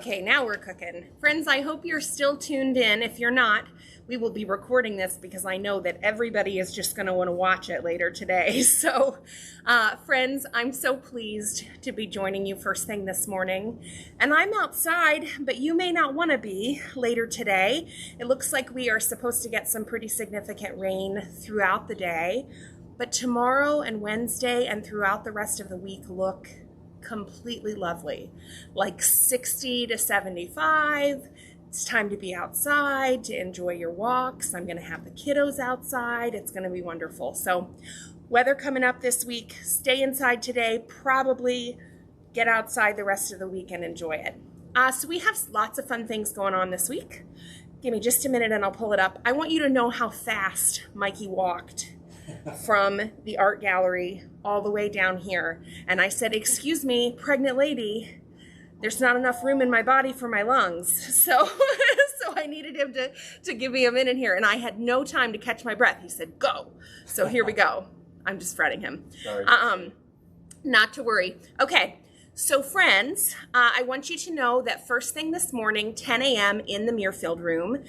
Okay, now we're cooking. Friends, I hope you're still tuned in. If you're not, we will be recording this because I know that everybody is just going to want to watch it later today. So, friends, I'm so pleased to be joining you first thing this morning. And I'm outside, but you may not want to be later today. It looks like we are supposed to get some pretty significant rain throughout the day. But tomorrow and Wednesday and throughout the rest of the week look completely lovely, like 60 to 75. It's time to be outside, to enjoy your walks. I'm going to have the kiddos outside. It's going to be wonderful. So weather coming up this week, stay inside today, probably get outside the rest of the week and enjoy it. So we have lots of fun things going on this week. Give me just a minute and I'll pull it up. I want you to know how fast Mikey walked from the art gallery all the way down here. And I said, excuse me, pregnant lady, there's not enough room in my body for my lungs. So I needed him to give me a minute here. And I had no time to catch my breath. He said, go. So here we go. I'm just fretting him. Sorry. Not to worry. Okay. So friends, I want you to know that first thing this morning, 10 a.m. in the Muirfield room,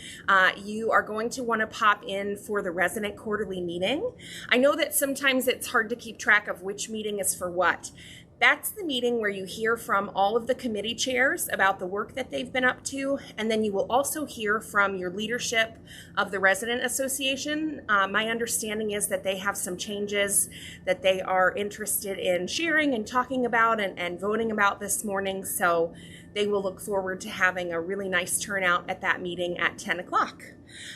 you are going to want to pop in for the resident quarterly meeting. I know that sometimes it's hard to keep track of which meeting is for what. That's the meeting where you hear from all of the committee chairs about the work that they've been up to, and then you will also hear from your leadership of the resident association. My understanding is that they have some changes that they are interested in sharing and talking about and voting about this morning, so they will look forward to having a really nice turnout at that meeting at 10 o'clock.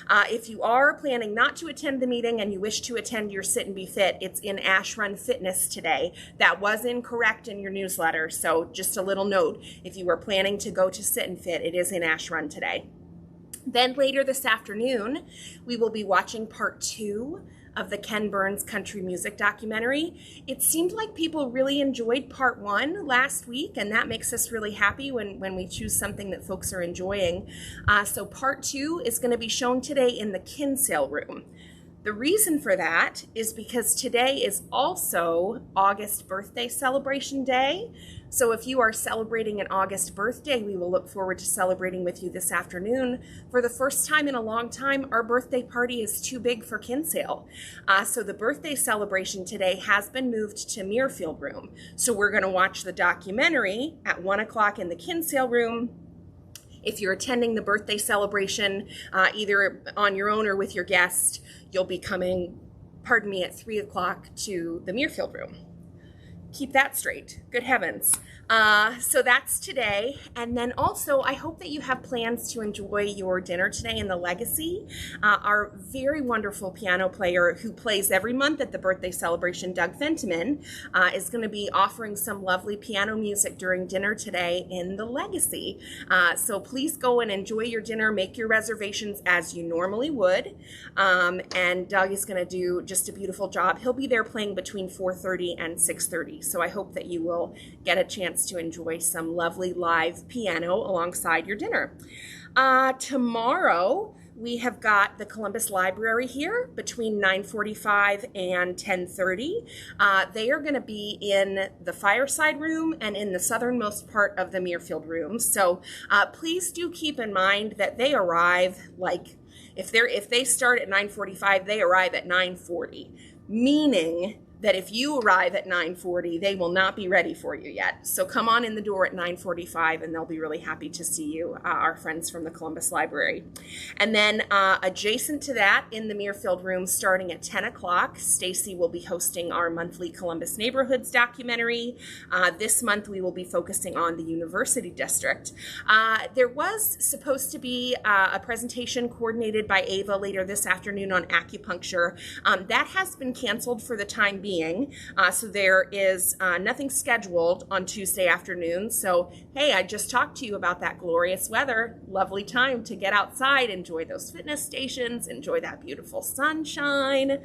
If you are planning not to attend the meeting and you wish to attend your Sit and Be Fit, it's in Ash Run Fitness today. That was incorrect in your newsletter, so just a little note. If you were planning to go to Sit and Fit, it is in Ash Run today. Then later this afternoon, we will be watching part 2 of the Ken Burns country music documentary. It seemed like people really enjoyed part 1 last week, and that makes us really happy when we choose something that folks are enjoying. So part 2 is going to be shown today in the Kinsale room. The reason for that is because today is also August birthday celebration day. So if you are celebrating an August birthday, we will look forward to celebrating with you this afternoon. For the first time in a long time, our birthday party is too big for Kinsale. So the birthday celebration today has been moved to Muirfield room. So we're going to watch the documentary at 1 o'clock in the Kinsale room. If you're attending the birthday celebration, either on your own or with your guest, you'll be coming, at 3 o'clock to the Muirfield room. Keep that straight. Good heavens. So that's today. And then also, I hope that you have plans to enjoy your dinner today in the Legacy. Our very wonderful piano player who plays every month at the birthday celebration, Doug Fentiman, is going to be offering some lovely piano music during dinner today in the Legacy. So please go and enjoy your dinner. Make your reservations as you normally would. And Doug is going to do just a beautiful job. He'll be there playing between 4:30 and 6:30. So I hope that you will get a chance to enjoy some lovely live piano alongside your dinner. Tomorrow, we have got the Columbus Library here between 9:45 and 10:30. They are going to be in the fireside room and in the southernmost part of the Muirfield room. So please do keep in mind that they arrive if they start at 9:45, they arrive at 9:40, meaning that if you arrive at 9:40, they will not be ready for you yet. So come on in the door at 9:45 and they'll be really happy to see you, our friends from the Columbus Library. And then adjacent to that in the Muirfield room, starting at 10 o'clock, Stacy will be hosting our monthly Columbus Neighborhoods documentary. This month we will be focusing on the University District. There was supposed to be a presentation coordinated by Ava later this afternoon on acupuncture. That has been canceled for the time being. So there is nothing scheduled on Tuesday afternoon. So, hey, I just talked to you about that glorious weather. Lovely time to get outside, enjoy those fitness stations, enjoy that beautiful sunshine.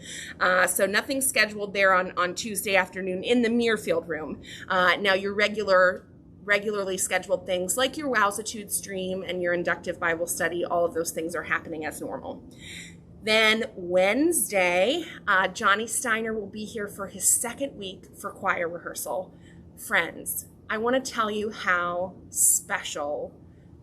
So nothing scheduled there on Tuesday afternoon in the Muirfield room. Now your regularly scheduled things like your Wowsitude stream and your inductive Bible study, all of those things are happening as normal. Then Wednesday, Johnny Steiner will be here for his second week for choir rehearsal. Friends, I want to tell you how special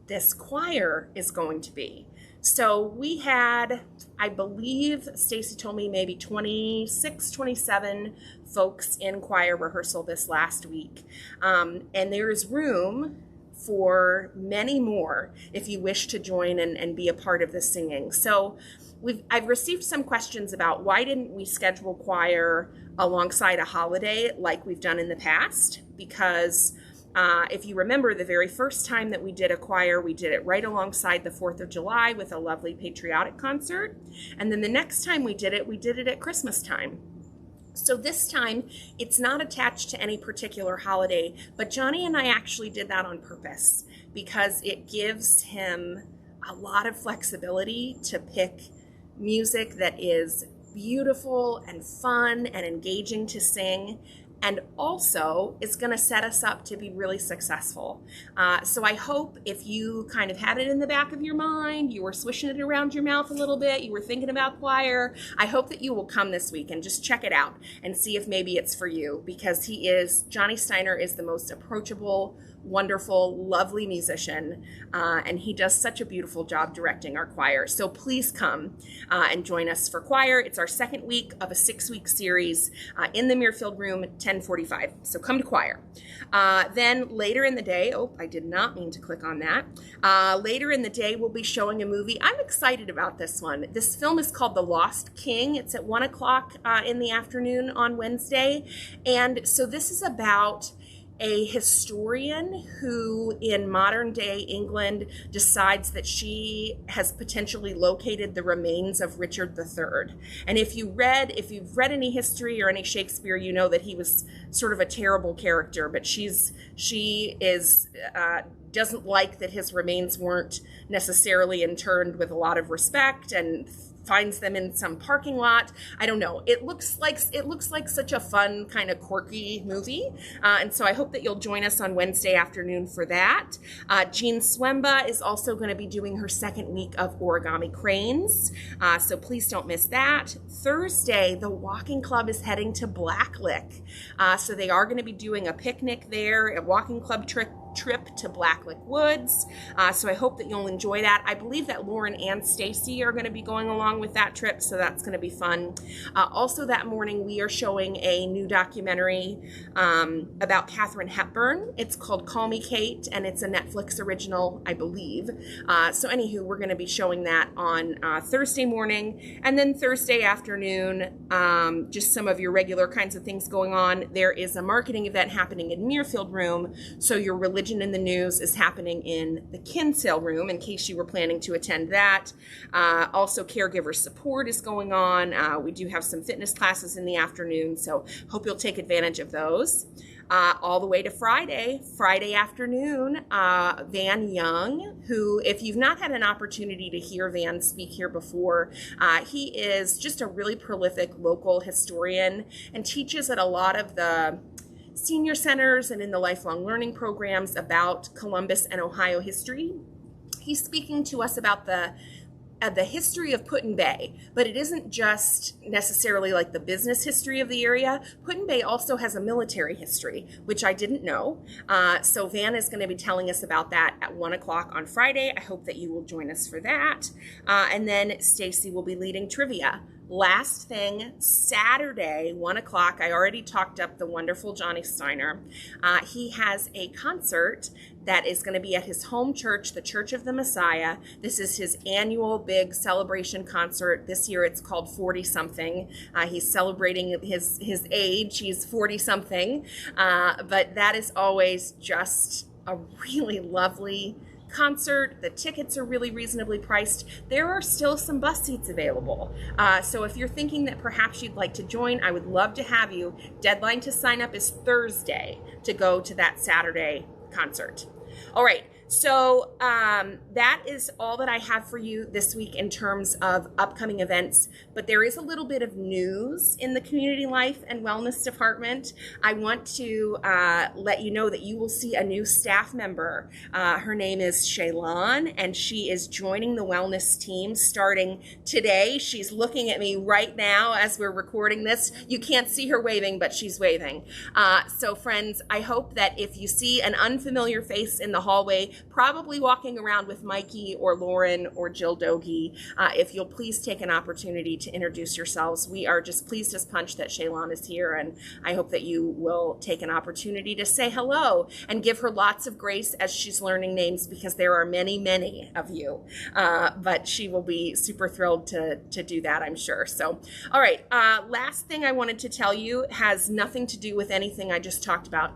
this choir is going to be. So we had, I believe Stacy told me, maybe 26, 27 folks in choir rehearsal this last week. And there is room for many more if you wish to join and be a part of the singing. So I've received some questions about why didn't we schedule choir alongside a holiday like we've done in the past, because if you remember, the very first time that we did a choir, we did it right alongside the 4th of July with a lovely patriotic concert. And then the next time we did it at Christmas time. So this time, it's not attached to any particular holiday, but Johnny and I actually did that on purpose because it gives him a lot of flexibility to pick music that is beautiful and fun and engaging to sing, and also it's going to set us up to be really successful. So I hope if you kind of had it in the back of your mind, you were swishing it around your mouth a little bit, you were thinking about choir, I hope that you will come this week and just check it out and see if maybe it's for you, because Johnny Steiner is the most approachable, wonderful, lovely musician, and he does such a beautiful job directing our choir. So please come and join us for choir. It's our second week of a 6-week series in the Muirfield Room at 10:45. So come to choir. Then later in the day, I did not mean to click on that. Later in the day, we'll be showing a movie. I'm excited about this one. This film is called The Lost King. It's at 1 o'clock in the afternoon on Wednesday. And so this is about a historian who in modern day England decides that she has potentially located the remains of Richard III. And if you've read any history or any Shakespeare, you know that he was sort of a terrible character, but she doesn't like that his remains weren't necessarily interred with a lot of respect and finds them in some parking lot. I don't know. It looks like such a fun, kind of quirky movie. And so I hope that you'll join us on Wednesday afternoon for that. Jean Swemba is also going to be doing her second week of Origami Cranes. So please don't miss that. Thursday, the Walking Club is heading to Blacklick. So they are going to be doing a picnic there, a walking club trip to Blacklick Woods. So I hope that you'll enjoy that. I believe that Lauren and Stacy are going to be going along with that trip, so that's going to be fun. Also that morning, we are showing a new documentary about Katharine Hepburn. It's called Call Me Kate, and it's a Netflix original, I believe. So anywho, we're going to be showing that on Thursday morning. And then Thursday afternoon, just some of your regular kinds of things going on. There is a marketing event happening in Muirfield Room, so your Religion in the News is happening in the Kinsale Room, in case you were planning to attend that. Also, caregiver support is going on. We do have some fitness classes in the afternoon, so hope you'll take advantage of those. All the way to Friday afternoon, Van Young, who, if you've not had an opportunity to hear Van speak here before, he is just a really prolific local historian and teaches at a lot of the senior centers and in the lifelong learning programs about Columbus and Ohio history. He's speaking to us about the history of Put-in-Bay, but it isn't just necessarily like the business history of the area. Put-in-Bay also has a military history, which I didn't know. So Van is going to be telling us about that at 1 o'clock on Friday. I hope that you will join us for that. And then Stacy will be leading trivia. Last thing, Saturday, 1 o'clock, I already talked up the wonderful Johnny Steiner. He has a concert that is going to be at his home church, the Church of the Messiah. This is his annual big celebration concert. This year it's called 40-something. He's celebrating his age. He's 40-something. But that is always just a really lovely concert. The tickets are really reasonably priced. There are still some bus seats available. So if you're thinking that perhaps you'd like to join, I would love to have you. Deadline to sign up is Thursday to go to that Saturday concert. All right. So that is all that I have for you this week in terms of upcoming events, but there is a little bit of news in the Community Life and Wellness Department. I want to let you know that you will see a new staff member. Her name is Shaylon, and she is joining the wellness team starting today. She's looking at me right now as we're recording this. You can't see her waving, but she's waving. So friends, I hope that if you see an unfamiliar face in the hallway, probably walking around with Mikey or Lauren or Jill Dogie. If you'll please take an opportunity to introduce yourselves. We are just pleased as punch that Shaylon is here, and I hope that you will take an opportunity to say hello and give her lots of grace as she's learning names, because there are many, many of you. But she will be super thrilled to do that, I'm sure. So, all right, last thing I wanted to tell you has nothing to do with anything I just talked about.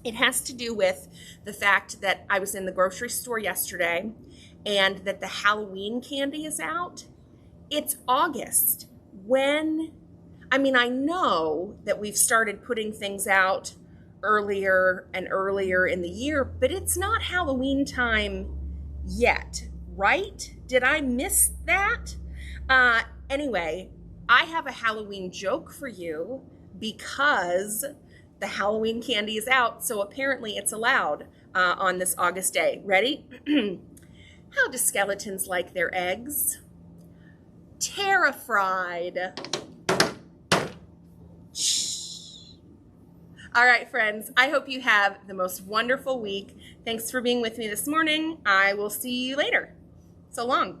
It has to do with the fact that I was in the grocery store yesterday and that the Halloween candy is out. It's August. I know that we've started putting things out earlier and earlier in the year, but it's not Halloween time yet, right? Did I miss that? Anyway, I have a Halloween joke for you because the Halloween candy is out, so apparently it's allowed on this August day. Ready? How do skeletons like their eggs? Terrified. All right, friends, I hope you have the most wonderful week. Thanks for being with me this morning. I will see you later. So long.